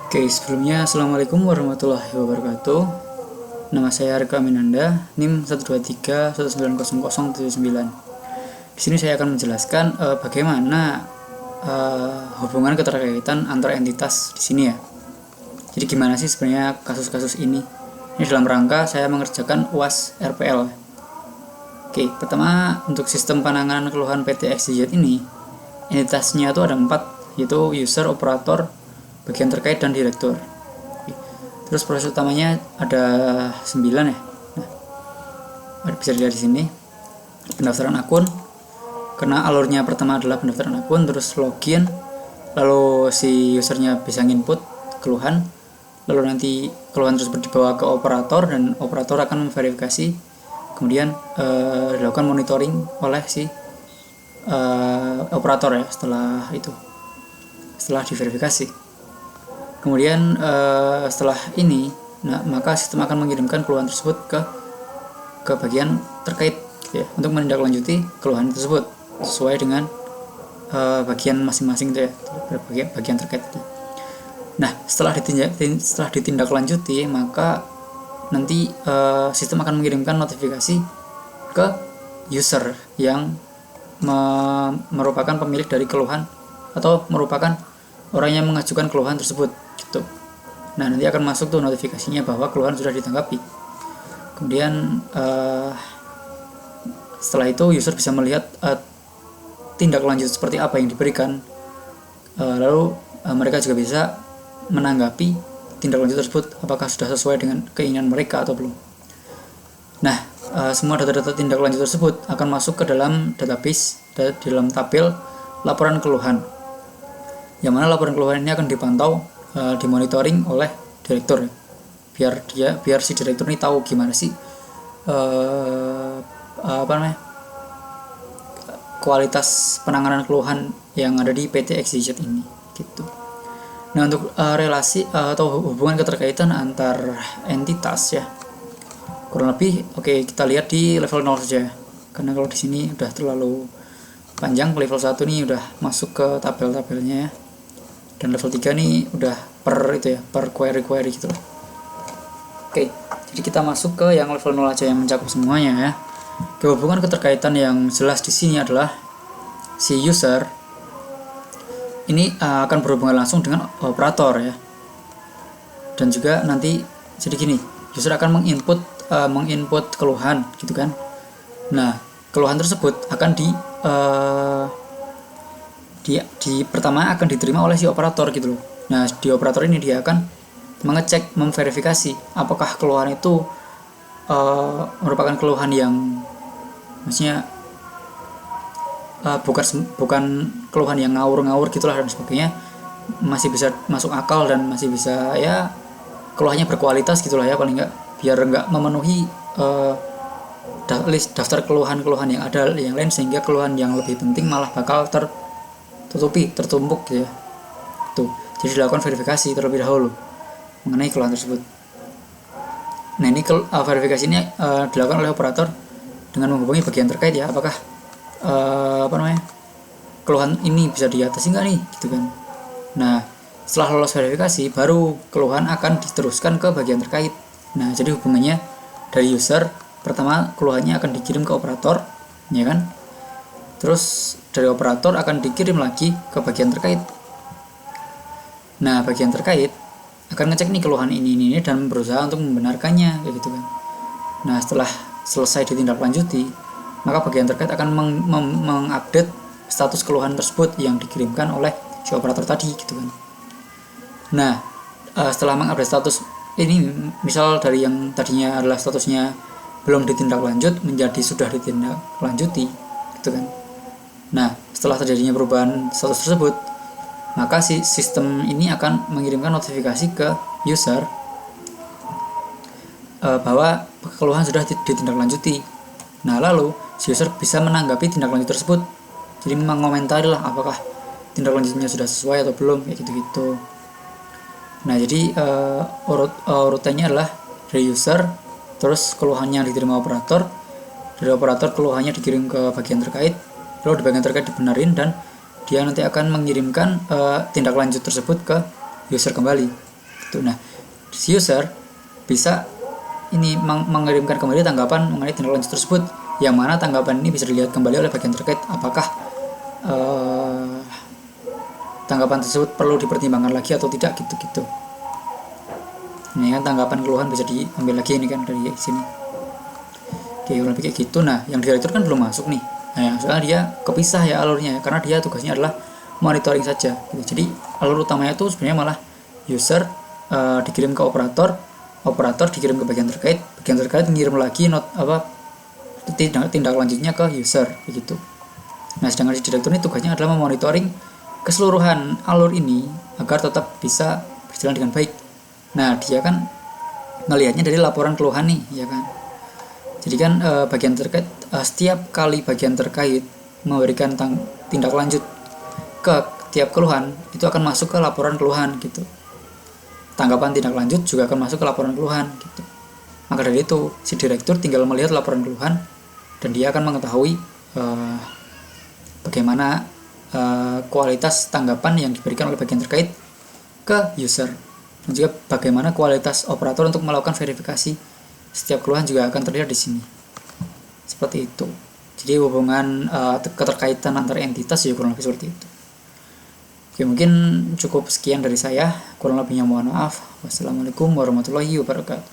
Oke, sebelumnya Assalamualaikum warahmatullahi wabarakatuh. Nama saya Arka Minanda, NIM 123190079. Di sini saya akan menjelaskan bagaimana hubungan keterkaitan antar entitas di sini ya. Jadi gimana sih sebenarnya kasus-kasus ini? Ini dalam rangka saya mengerjakan UAS RPL. Oke, pertama untuk sistem penanganan keluhan PT XYZ ini, entitasnya itu ada 4, yaitu user, operator, bagian terkait, dan direktur. Terus proses utamanya ada 9 ya. Nah, bisa dilihat di sini. Pendaftaran akun. Karena alurnya pertama adalah pendaftaran akun, terus login, lalu si usernya bisa input keluhan, lalu nanti keluhan tersebut dibawa ke operator dan operator akan memverifikasi, kemudian dilakukan monitoring oleh si operator ya setelah diverifikasi. Kemudian setelah ini, maka sistem akan mengirimkan keluhan tersebut ke bagian terkait gitu ya, untuk menindaklanjuti keluhan tersebut sesuai dengan bagian masing-masing itu ya, bagian terkait itu. Nah, setelah ditindaklanjuti, maka nanti sistem akan mengirimkan notifikasi ke user yang merupakan pemilik dari keluhan atau merupakan orang yang mengajukan keluhan tersebut gitu. Nah, nanti akan masuk tuh notifikasinya bahwa keluhan sudah ditanggapi. Kemudian setelah itu user bisa melihat tindak lanjut seperti apa yang diberikan, lalu mereka juga bisa menanggapi tindak lanjut tersebut apakah sudah sesuai dengan keinginan mereka atau belum. Nah, semua data-data tindak lanjut tersebut akan masuk ke dalam database, di dalam tabel laporan keluhan, yang mana laporan keluhan ini akan dipantau, dimonitoring oleh direktur, biar si direktur ini tahu gimana sih kualitas penanganan keluhan yang ada di PT XYZ ini gitu. Nah, untuk relasi atau hubungan keterkaitan antar entitas ya, kurang lebih kita lihat di level 0 saja, karena kalau di sini udah terlalu panjang. Level 1 nih udah masuk ke tabel-tabelnya ya, dan level 3 nih udah per query gitu lah. Jadi kita masuk ke yang level 0 aja yang mencakup semuanya ya. Hubungan keterkaitan yang jelas di sini adalah si user ini akan berhubungan langsung dengan operator ya. Dan juga nanti jadi gini, user akan menginput keluhan gitu kan. Nah, keluhan tersebut akan pertama akan diterima oleh si operator gitu loh. Nah, di operator ini dia akan mengecek, memverifikasi apakah keluhan itu merupakan keluhan yang maksudnya bukan keluhan yang ngawur gitulah dan sebagainya, masih bisa masuk akal dan masih bisa ya keluhannya berkualitas gitulah ya, paling enggak biar enggak memenuhi list daftar keluhan-keluhan yang ada yang lain, sehingga keluhan yang lebih penting malah bakal tertumpuk gitu ya. Tuh, jadi dilakukan verifikasi terlebih dahulu mengenai keluhan tersebut. Nah, ini verifikasi ini dilakukan oleh operator dengan menghubungi bagian terkait ya, apakah keluhan ini bisa diatasi nggak nih gitu kan. Nah, setelah lolos verifikasi baru keluhan akan diteruskan ke bagian terkait. Nah, jadi hubungannya dari user, pertama keluhannya akan dikirim ke operator ya kan, terus dari operator akan dikirim lagi ke bagian terkait. Nah, bagian terkait akan ngecek nih keluhan ini dan berusaha untuk membenarkannya kayak gitu kan. Nah, setelah selesai ditindaklanjuti, maka bagian terkait akan mengupdate status keluhan tersebut yang dikirimkan oleh si operator tadi gitu kan. Nah, setelah mengupdate status ini, misal dari yang tadinya adalah statusnya belum ditindaklanjut menjadi sudah ditindaklanjuti gitu kan. Nah, setelah terjadinya perubahan status tersebut, maka si sistem ini akan mengirimkan notifikasi ke user bahwa keluhan sudah ditindaklanjuti. Nah, lalu si user bisa menanggapi tindak lanjut tersebut, jadi mengomentari lah apakah tindak lanjutnya sudah sesuai atau belum kayak gitu. Nah, jadi urutannya adalah dari user, terus keluhannya diterima operator, dari operator keluhannya dikirim ke bagian terkait, lalu di bagian terkait dibenarin dan dia nanti akan mengirimkan tindak lanjut tersebut ke user kembali. gitu. Nah, si user bisa ini mengirimkan kembali tanggapan mengenai tindak lanjut tersebut, yang mana tanggapan ini bisa dilihat kembali oleh bagian terkait apakah tanggapan tersebut perlu dipertimbangkan lagi atau tidak gitu. Ini kan tanggapan keluhan bisa diambil lagi ini kan dari sini. Oke, lebih kayak gitu. Nah, yang direktur kan belum masuk nih. Nah, soalnya dia kepisah ya alurnya, karena dia tugasnya adalah monitoring saja gitu. Jadi alur utamanya itu sebenarnya malah user dikirim ke operator dikirim ke bagian terkait ngirim lagi tindak lanjutnya ke user begitu. Nah, sedangkan si direktur ini tugasnya adalah memonitoring keseluruhan alur ini agar tetap bisa berjalan dengan baik. Nah, dia kan ngelihatnya dari laporan keluhan nih, ya kan. Jadi kan bagian terkait setiap kali bagian terkait memberikan tindak lanjut ke tiap keluhan, itu akan masuk ke laporan keluhan gitu. Tanggapan tindak lanjut juga akan masuk ke laporan keluhan gitu. Maka dari itu, si direktur tinggal melihat laporan keluhan dan dia akan mengetahui bagaimana kualitas tanggapan yang diberikan oleh bagian terkait ke user, dan juga bagaimana kualitas operator untuk melakukan verifikasi setiap keluhan juga akan terlihat di sini. Seperti itu. Jadi hubungan keterkaitan antar entitas ya kurang lebih seperti itu. Oke, mungkin cukup sekian dari saya. Kurang lebihnya mohon maaf. Wassalamualaikum warahmatullahi wabarakatuh.